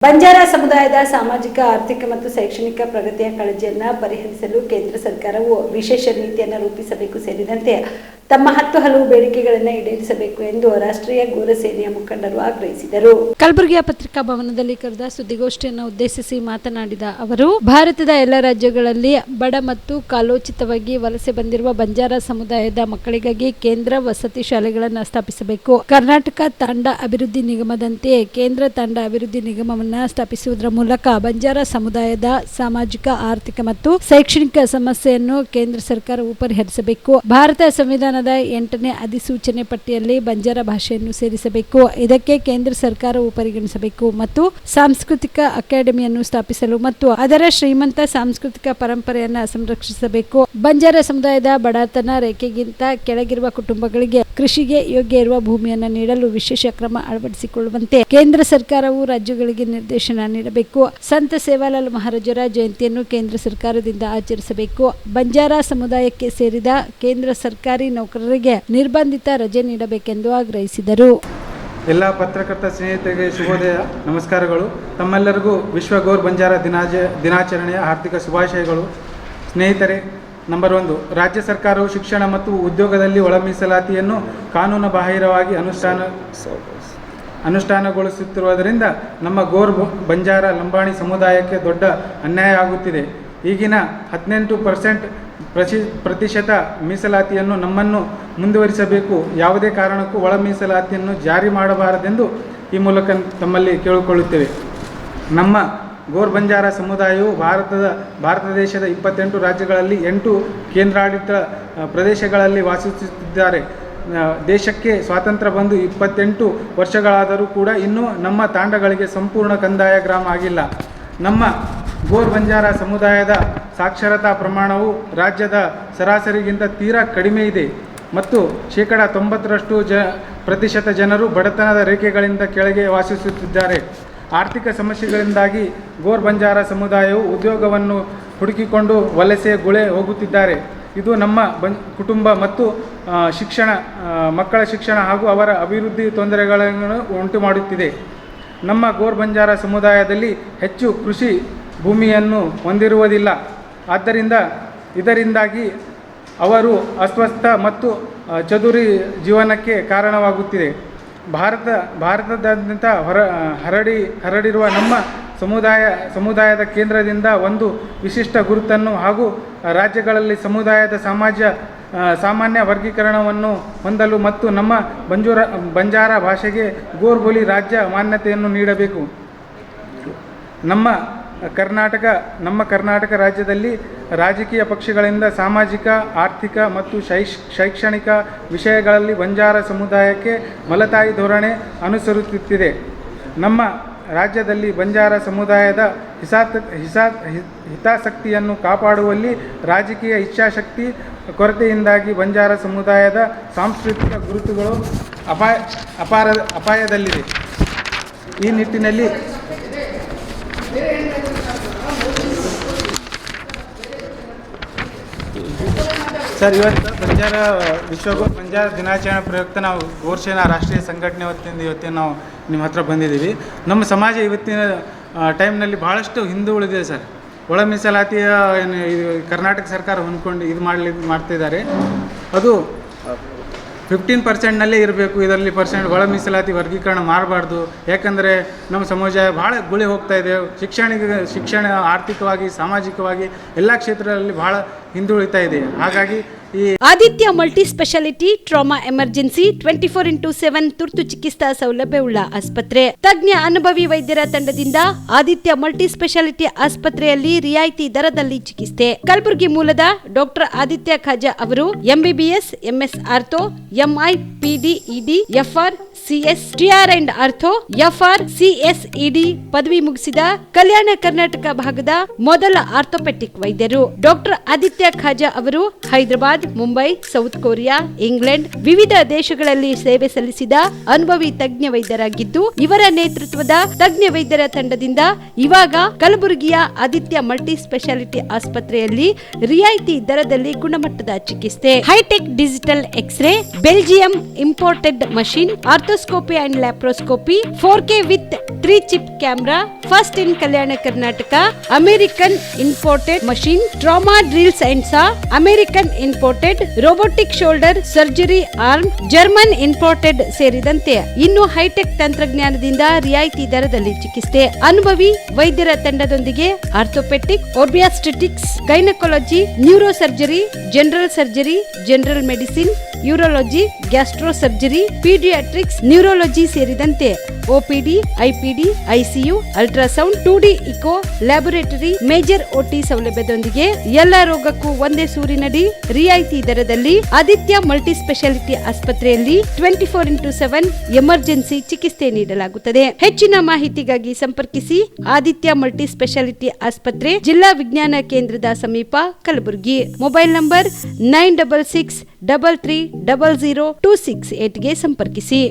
ಬಂಜಾರ ಸಮುದಾಯದ ಸಾಮಾಜಿಕ, ಆರ್ಥಿಕ ಮತ್ತು ಶೈಕ್ಷಣಿಕ ಪ್ರಗತಿಯ ಕಾಳಜಿಯನ್ನು ಪರಿಹರಿಸಲು ಕೇಂದ್ರ ಸರ್ಕಾರವು ವಿಶೇಷ ನೀತಿಯನ್ನು ರೂಪಿಸಬೇಕು ಸೇರಿದಂತೆ ತಮ್ಮ 10 ಹಲವು ಬೇಡಿಕೆಗಳನ್ನು ಈಡೇರಿಸಬೇಕು ಎಂದು ರಾಷ್ಟ್ರೀಯ ಗೋರ ಸೇನೆಯ ಮುಖಂಡರು ಆಗ್ರಹಿಸಿದರು. ಕಲಬುರಗಿಯ ಪತ್ರಿಕಾ ಭವನದಲ್ಲಿ ಕರೆದ ಸುದ್ದಿಗೋಷ್ಠಿಯನ್ನು ಉದ್ದೇಶಿಸಿ ಮಾತನಾಡಿದ ಅವರು, ಭಾರತದ ಎಲ್ಲ ರಾಜ್ಯಗಳಲ್ಲಿ ಬಡ ಮತ್ತು ಕಾಲೋಚಿತವಾಗಿ ವಲಸೆ ಬಂದಿರುವ ಬಂಜಾರ ಸಮುದಾಯದ ಮಕ್ಕಳಿಗಾಗಿ ಕೇಂದ್ರ ವಸತಿ ಶಾಲೆಗಳನ್ನು ಸ್ಥಾಪಿಸಬೇಕು. ಕರ್ನಾಟಕ ತಾಂಡ ಅಭಿವೃದ್ಧಿ ನಿಗಮದಂತೆ ಕೇಂದ್ರ ತಾಂಡ ಅಭಿವೃದ್ಧಿ ನಿಗಮವನ್ನು ಸ್ಥಾಪಿಸುವುದರ ಮೂಲಕ ಬಂಜಾರ ಸಮುದಾಯದ ಸಾಮಾಜಿಕ, ಆರ್ಥಿಕ ಮತ್ತು ಶೈಕ್ಷಣಿಕ ಸಮಸ್ಯೆಯನ್ನು ಕೇಂದ್ರ ಸರ್ಕಾರವು ಪರಿಹರಿಸಬೇಕು. ಭಾರತ ಸಂವಿಧಾನದ 8ನೇ ಅಧಿಸೂಚನೆ ಪಟ್ಟಿಯಲ್ಲಿ ಬಂಜಾರ ಭಾಷೆಯನ್ನು ಸೇರಿಸಬೇಕು. ಇದಕ್ಕೆ ಕೇಂದ್ರ ಸರ್ಕಾರವು ಪರಿಗಣಿಸಬೇಕು ಮತ್ತು ಸಾಂಸ್ಕೃತಿಕ ಅಕಾಡೆಮಿಯನ್ನು ಸ್ಥಾಪಿಸಲು ಮತ್ತು ಅದರ ಶ್ರೀಮಂತ ಸಾಂಸ್ಕೃತಿಕ ಪರಂಪರೆಯನ್ನು ಸಂರಕ್ಷಿಸಬೇಕು. ಬಂಜಾರ ಸಮುದಾಯದ ಬಡತನ ರೇಖೆಗಿಂತ ಕೆಳಗಿರುವ ಕುಟುಂಬಗಳಿಗೆ ಕೃಷಿಗೆ ಯೋಗ್ಯ ಇರುವ ಭೂಮಿಯನ್ನು ನೀಡಲು ವಿಶೇಷ ಕ್ರಮ ಅಳವಡಿಸಿಕೊಳ್ಳುವಂತೆ ಕೇಂದ್ರ ಸರ್ಕಾರವು ರಾಜ್ಯಗಳಿಗೆ ನಿರ್ದೇಶನ ನೀಡಬೇಕು. ಸಂತ ಸೇವಾಲಾಲ್ ಮಹಾರಾಜರ ಜಯಂತಿಯನ್ನು ಕೇಂದ್ರ ಸರ್ಕಾರದಿಂದ ಆಚರಿಸಬೇಕು. ಬಂಜಾರ ಸಮುದಾಯಕ್ಕೆ ಸೇರಿದ ಕೇಂದ್ರ ಸರ್ಕಾರಿ ನೌಕರರಿಗೆ ನಿರ್ಬಂಧಿತ ರಜೆ ನೀಡಬೇಕೆಂದು ಆಗ್ರಹಿಸಿದರು. ಎಲ್ಲ ಪತ್ರಕರ್ತ ಸ್ನೇಹಿತರಿಗೆ ಶುಭೋದಯ, ನಮಸ್ಕಾರಗಳು. ತಮ್ಮೆಲ್ಲರಿಗೂ ವಿಶ್ವ ಗೌರ್ ಬಂಜಾರ ದಿನಾಚರಣೆಯ ಹಾರ್ದಿಕ ಶುಭಾಶಯಗಳು. ಸ್ನೇಹಿತರೆ, ನಂಬರ್ 1, ರಾಜ್ಯ ಸರ್ಕಾರವು ಶಿಕ್ಷಣ ಮತ್ತು ಉದ್ಯೋಗದಲ್ಲಿ ಒಳ ಮೀಸಲಾತಿಯನ್ನು ಕಾನೂನು ಬಾಹಿರವಾಗಿ ಅನುಷ್ಠಾನಗೊಳಿಸುತ್ತಿರುವುದರಿಂದ ನಮ್ಮ ಗೋರ್ ಬಂಜಾರ ಲಂಬಾಣಿ ಸಮುದಾಯಕ್ಕೆ ದೊಡ್ಡ ಅನ್ಯಾಯ ಆಗುತ್ತಿದೆ. ಈಗಿನ 18% ಮೀಸಲಾತಿಯನ್ನು ನಮ್ಮನ್ನು ಮುಂದುವರಿಸಬೇಕು. ಯಾವುದೇ ಕಾರಣಕ್ಕೂ ಒಳ ಮೀಸಲಾತಿಯನ್ನು ಜಾರಿ ಮಾಡಬಾರದೆಂದು ಈ ಮೂಲಕ ತಮ್ಮಲ್ಲಿ ಕೇಳಿಕೊಳ್ಳುತ್ತೇವೆ. ನಮ್ಮ ಗೋರ್ ಬಂಜಾರ ಸಮುದಾಯವು ಭಾರತ ದೇಶದ 28 ರಾಜ್ಯಗಳಲ್ಲಿ 8 ಕೇಂದ್ರಾಡಳಿತ ಪ್ರದೇಶಗಳಲ್ಲಿ ವಾಸಿಸುತ್ತಿದ್ದಾರೆ. ದೇಶಕ್ಕೆ ಸ್ವಾತಂತ್ರ್ಯ ಬಂದು 28 ವರ್ಷಗಳಾದರೂ ಕೂಡ ಇನ್ನೂ ನಮ್ಮ ತಾಂಡಗಳಿಗೆ ಸಂಪೂರ್ಣ ಕಂದಾಯ ಗ್ರಾಮ ಆಗಿಲ್ಲ. ನಮ್ಮ ಗೋರ್ ಬಂಜಾರ ಸಮುದಾಯದ ಸಾಕ್ಷರತಾ ಪ್ರಮಾಣವು ರಾಜ್ಯದ ಸರಾಸರಿಗಿಂತ ತೀರಾ ಕಡಿಮೆ ಇದೆ ಮತ್ತು 90% ಜನರು ಬಡತನದ ರೇಖೆಗಳಿಂದ ಕೆಳಗೆ ವಾಸಿಸುತ್ತಿದ್ದಾರೆ. ಆರ್ಥಿಕ ಸಮಸ್ಯೆಗಳಿಂದಾಗಿ ಗೋರ್ ಬಂಜಾರ ಸಮುದಾಯವು ಉದ್ಯೋಗವನ್ನು ಹುಡುಕಿಕೊಂಡು ವಲಸೆ ಗುಳೆ ಹೋಗುತ್ತಿದ್ದಾರೆ. ಇದು ನಮ್ಮ ಕುಟುಂಬ ಮತ್ತು ಮಕ್ಕಳ ಶಿಕ್ಷಣ ಹಾಗೂ ಅವರ ಅಭಿವೃದ್ಧಿ ತೊಂದರೆಗಳನ್ನು ಉಂಟು ಮಾಡುತ್ತಿದೆ. ನಮ್ಮ ಗೋರ್ ಬಂಜಾರ ಸಮುದಾಯದಲ್ಲಿ ಹೆಚ್ಚು ಕೃಷಿ ಭೂಮಿಯನ್ನು ಹೊಂದಿರುವುದಿಲ್ಲ. ಇದರಿಂದಾಗಿ ಅವರು ಅಸ್ವಸ್ಥ ಮತ್ತು ಚದುರಿ ಜೀವನಕ್ಕೆ ಕಾರಣವಾಗುತ್ತಿದೆ. ಭಾರತದಾದ್ಯಂತ ಹರಡಿರುವ ನಮ್ಮ ಸಮುದಾಯದ ಕೇಂದ್ರದಿಂದ ಒಂದು ವಿಶಿಷ್ಟ ಗುರುತನ್ನು ಹಾಗೂ ರಾಜ್ಯಗಳಲ್ಲಿ ಸಮುದಾಯದ ಸಾಮಾನ್ಯ ವರ್ಗೀಕರಣವನ್ನು ಹೊಂದಲು ಮತ್ತು ನಮ್ಮ ಬಂಜಾರ ಭಾಷೆಗೆ ಗೋರ್ ಬೋಲಿ ರಾಜ್ಯ ಮಾನ್ಯತೆಯನ್ನು ನೀಡಬೇಕು. ನಮ್ಮ ಕರ್ನಾಟಕ ರಾಜ್ಯದಲ್ಲಿ ರಾಜಕೀಯ ಪಕ್ಷಗಳಿಂದ ಸಾಮಾಜಿಕ, ಆರ್ಥಿಕ ಮತ್ತು ಶೈಕ್ಷಣಿಕ ವಿಷಯಗಳಲ್ಲಿ ಬಂಜಾರ ಸಮುದಾಯಕ್ಕೆ ಮಲತಾಯಿ ಧೋರಣೆ ಅನುಸರಿಸುತ್ತಿದೆ. ನಮ್ಮ ರಾಜ್ಯದಲ್ಲಿ ಬಂಜಾರ ಸಮುದಾಯದ ಹಿತಾಸಕ್ತಿಯನ್ನು ಕಾಪಾಡುವಲ್ಲಿ ರಾಜಕೀಯ ಇಚ್ಛಾಶಕ್ತಿ ಕೊರತೆಯಿಂದಾಗಿ ಬಂಜಾರ ಸಮುದಾಯದ ಸಾಂಸ್ಕೃತಿಕ ಗುರುತುಗಳು ಅಪಾಯದಲ್ಲಿದೆ. ಈ ನಿಟ್ಟಿನಲ್ಲಿ ಸರ್, ಇವತ್ತು ವಿಶ್ವ ಗೋರ್ ಬಂಜಾರ ದಿನಾಚರಣೆ ಪ್ರಯುಕ್ತ ನಾವು ಗೋರ್ ಸೇನಾ ರಾಷ್ಟ್ರೀಯ ಸಂಘಟನೆ ವತಿಯಿಂದ ಇವತ್ತಿನ ನಾವು ನಿಮ್ಮ ಹತ್ರ ಬಂದಿದ್ದೀವಿ. ನಮ್ಮ ಸಮಾಜ ಇವತ್ತಿನ ಟೈಮ್ನಲ್ಲಿ ಭಾಳಷ್ಟು ಹಿಂದೆ ಉಳಿದಿದೆ ಸರ್. ಒಳ ಮೀಸಲಾತಿಯ ಕರ್ನಾಟಕ ಸರ್ಕಾರ ಹೊಂದ್ಕೊಂಡು ಮಾಡ್ತಿದ್ದಾರೆ. ಅದು 15%ನಲ್ಲೇ ಇರಬೇಕು. ಇದರಲ್ಲಿ ಒಳ ಮೀಸಲಾತಿ ವರ್ಗೀಕರಣ ಮಾಡಬಾರ್ದು. ಯಾಕಂದರೆ ನಮ್ಮ ಸಮಾಜ ಭಾಳ ಗುಳಿ ಹೋಗ್ತಾ ಇದೆ. ಶಿಕ್ಷಣ ಆರ್ಥಿಕವಾಗಿ, ಸಾಮಾಜಿಕವಾಗಿ ಎಲ್ಲ ಕ್ಷೇತ್ರದಲ್ಲಿ ಭಾಳ ಹಿಂದುಳಿತಾ ಇದೆ. ಹಾಗಾಗಿ Aditya multi speciality trauma emergency 24x7 ತುರ್ತು ಚಿಕಿತ್ಸಾ ಸೌಲಭ್ಯವುಳ್ಳ ಆಸ್ಪತ್ರೆ. ತಜ್ಞ ಅನುಭವಿ ವೈದ್ಯರ ತಂಡದಿಂದ ಆದಿತ್ಯ ಮಲ್ಟಿ ಸ್ಪೆಷಾಲಿಟಿ ಆಸ್ಪತ್ರೆಯಲ್ಲಿ ರಿಯಾಯಿತಿ ದರದಲ್ಲಿ ಚಿಕಿತ್ಸೆ. ಕಲಬುರಗಿ ಮೂಲದ ಡಾಕ್ಟರ್ ಆದಿತ್ಯ ಖಾಜಾ ಅವರು MBBS, MS ortho, MI, PD, ED, FR, CS, TR and ortho, FR, CSED ಪದವಿ ಮುಗಿಸಿದ ಕಲ್ಯಾಣ ಕರ್ನಾಟಕ ಭಾಗದ ಮೊದಲ ಆರ್ಥೋಪೆಟಿಕ್ ವೈದ್ಯರು. ಡಾಕ್ಟರ್ ಆದಿತ್ಯ ಖಾಜಾ ಅವರು Hyderabad, Mumbai, south Korea, England ವಿವಿಧ ದೇಶಗಳಲ್ಲಿ ಸೇವೆ ಸಲ್ಲಿಸಿದ ಅನುಭವಿ ತಜ್ಞ ವೈದ್ಯರಾಗಿದ್ದು, ಇವರ ನೇತೃತ್ವದ ತಜ್ಞ ವೈದ್ಯರ ತಂಡದಿಂದ ಇವಾಗ ಕಲಬುರಗಿಯ ಆದಿತ್ಯ ಮಲ್ಟಿ ಸ್ಪೆಷಾಲಿಟಿ ಆಸ್ಪತ್ರೆಯಲ್ಲಿ ರಿಯಾಯಿತಿ ದರದಲ್ಲಿ ಗುಣಮಟ್ಟದ ಚಿಕಿತ್ಸೆ, hi-tech digital x-ray, Belgium imported machine, ortho endoscopy and laparoscopy 4K with 3 chip camera, first in Kalyana Karnataka, American imported machine, trauma drills and saw, American imported robotic shoulder surgery arm, German imported ಸೇರಿದಂತೆ ಇನ್ನು high tech ತಂತ್ರಜ್ಞಾನದಿಂದ ರಿಯಾಯಿತಿ ದರದಲ್ಲಿ ಚಿಕಿತ್ಸೆ. ಅನುಭವಿ ವೈದ್ಯರ ತಂಡದೊಂದಿಗೆ orthopaedic, obstetrics, gynaecology, neuro surgery, general surgery, general medicine, urology, gastro surgery, paediatrics, neurology ಸೇರಿದಂತೆ OPD, IPD, ICU, ultrasound, 2D echo, laboratory, major OT ಸೌಲಭ್ಯದೊಂದಿಗೆ ಎಲ್ಲ ರೋಗಕ್ಕೂ ಒಂದೇ ಸೂರಿನಡಿ ರಿಯಾಯಿತಿ ದರದಲ್ಲಿ ಆದಿತ್ಯ ಮಲ್ಟಿ ಸ್ಪೆಷಾಲಿಟಿ ಆಸ್ಪತ್ರೆಯಲ್ಲಿ 24x7 ಎಮರ್ಜೆನ್ಸಿ ಚಿಕಿತ್ಸೆ ನೀಡಲಾಗುತ್ತದೆ. ಹೆಚ್ಚಿನ ಮಾಹಿತಿಗಾಗಿ ಸಂಪರ್ಕಿಸಿ ಆದಿತ್ಯ ಮಲ್ಟಿ ಸ್ಪೆಷಾಲಿಟಿ ಆಸ್ಪತ್ರೆ, ಜಿಲ್ಲಾ ವಿಜ್ಞಾನ ಕೇಂದ್ರದ ಸಮೀಪ, ಕಲಬುರಗಿ. ಮೊಬೈಲ್ ನಂಬರ್ 9663300268ಗೆ ಸಂಪರ್ಕಿಸಿ.